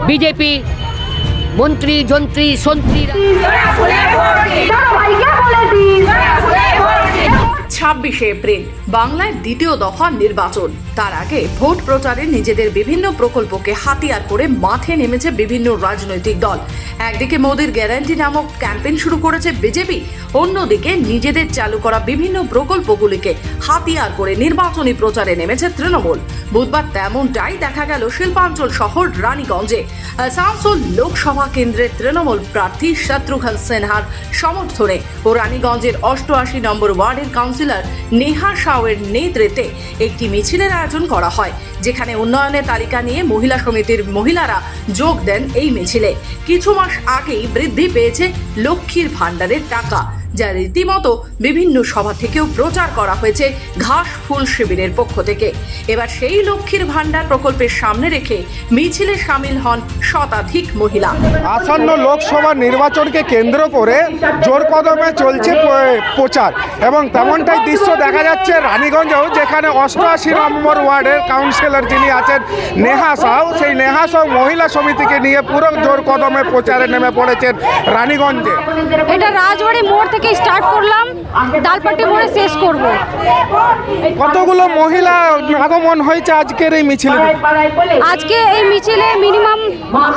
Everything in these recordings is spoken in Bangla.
বিজেপি মন্ত্রী যন্ত্রী সন্ত্রীরা 26শে এপ্রিল বাংলায় দ্বিতীয় দফা নির্বাচন। তার আগে ভোট প্রচারে নিজেদের বিভিন্ন প্রকল্পকে হাতিয়ার করে মাঠে নেমেছে বিভিন্ন রাজনৈতিক দল। একদিকে মোদির গ্যারান্টি নামক ক্যাম্পেইন শুরু করেছে বিজেপি, অন্যদিকে নিজেদের চালু করা বিভিন্ন প্রকল্পগুলিকে হাতিয়ার করে নির্বাচনী প্রচারে নেমেছে তৃণমূল। বুধবার তেমনটাই দেখা গেল শিল্পাঞ্চল শহর রানীগঞ্জে। আসানসোল লোকসভা কেন্দ্রের তৃণমূল প্রার্থী শত্রুঘ্ন সিনহার সমর্থনে ও রানীগঞ্জের 88 নম্বর ওয়ার্ডের কাউন্সিলর নেহা সাউয়ের নেতৃত্বে একটি মিছিলের আয়োজন করা হয়, যেখানে উন্নয়নের তালিকা নিয়ে মহিলা সমিতির মহিলারা যোগ দেন এই মিছিলে। কিছু মাস আগেই বৃদ্ধি পেয়েছে লক্ষ্মীর ভাণ্ডারের টাকা, যা রীতিমতো বিভিন্ন সভা থেকেও প্রচার করা হয়েছে ঘাস ফুল শিবিরের পক্ষ থেকে। এবার সেই লক্ষ্মীর ভাণ্ডার প্রকল্পের সামনে রেখে মিছিলে সামিল হন শতাধিক মহিলা। আসন্ন লোকসভা নির্বাচনকে কেন্দ্র করে জোর কদমে চলছে প্রচার, এবং তেমনটাই দৃশ্য দেখা যাচ্ছে রানীগঞ্জেও, যেখানে 88 নম্বর ওয়ার্ডের কাউন্সিলর যিনি আছেন নেহা সাউ, সেই নেহা সাউ মহিলা সমিতিকে নিয়ে পুরো জোর কদমে প্রচারে নেমে পড়েছেন রানীগঞ্জে। এটা রাজবাড়ি মোড় থেকে স্টার্ট করলাম, দালপাটি মোড়ে শেষ করব। কতগুলো মহিলা আগমন হয়েছে আজকের এই মিছিলে? আজকে এই মিছিলে মিনিমাম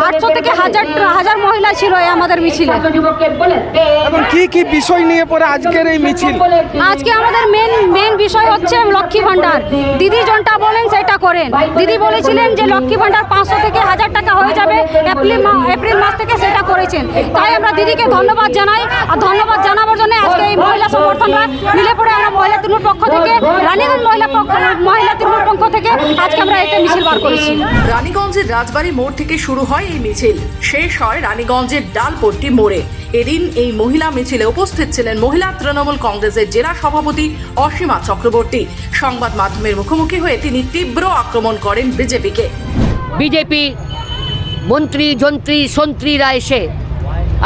800 থেকে 1000 মহিলা ছিল আমাদের মিছিলে। এবং কি কি বিষয় নিয়ে পরে আজকের এই মিছিল? আজকে আমাদের মেন বিষয় হচ্ছে লক্ষ্মী ভাণ্ডার। দিদি যেটা বলেন সেটা করেন। দিদি বলেছিলেন যে লক্ষ্মী ভাণ্ডার 500 থেকে 1000 টাকা হয়ে যাবে এপ্রিল মাস থেকে, সেটা করেছেন। তাই আমরা দিদিকে ধন্যবাদ জানাই। আর ধন্যবাদ জানাবার জন্য আজকে এই মহিলা সমর্থনরা মিলে পড়ে আমরা মহিলা তৃণমূল পক্ষ থেকে, রানীগঞ্জ মহিলা তৃণমূল পক্ষ থেকে আজকে আমরা এটা মিছিল বার করেছি। রানীগঞ্জের রাজবাড়ি মোড় থেকে শুরু হয় এই মিছিল, শেষ হয় রানীগঞ্জের ডালপট্টি মোড়ে। এদিন এই মহিলা মিছিলে উপস্থিত ছিলেন মহিলা তৃণমূল কংগ্রেসের জেলা সভাপতি অসীমা চক্রবর্তী। সংবাদ মাধ্যমের মুখোমুখি হয়ে তিনি তীব্র আক্রমণ করেন বিজেপিকে। বিজেপি মন্ত্রী যন্ত্রী সন্ত্রীরা এসে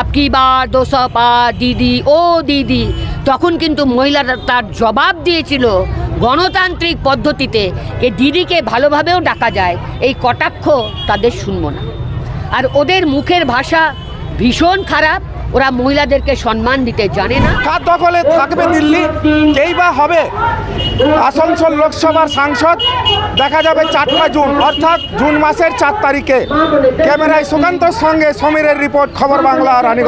আপকি বার 200 পার দিদি ও দিদি, তখন কিন্তু মহিলারা তার জবাব দিয়েছিল গণতান্ত্রিক পদ্ধতিতে যে দিদিকে ভালোভাবেও ডাকা যায়, এই কটাক্ষ তাদের শুনবো না। আর ওদের মুখের ভাষা ভীষণ খারাপ, ওরা মহিলাদেরকে সম্মান দিতে জানে না। কার দখলে থাকবে দিল্লি? কেই বা হবে আসানসোল লোকসভার সাংসদ? দেখা যাবে 4 জুন, অর্থাৎ জুন মাসের 4 তারিখে। ক্যামেরায় সুকান্তর সঙ্গে সমীরের রিপোর্ট, খবর বাংলা, রানীগঞ্জ।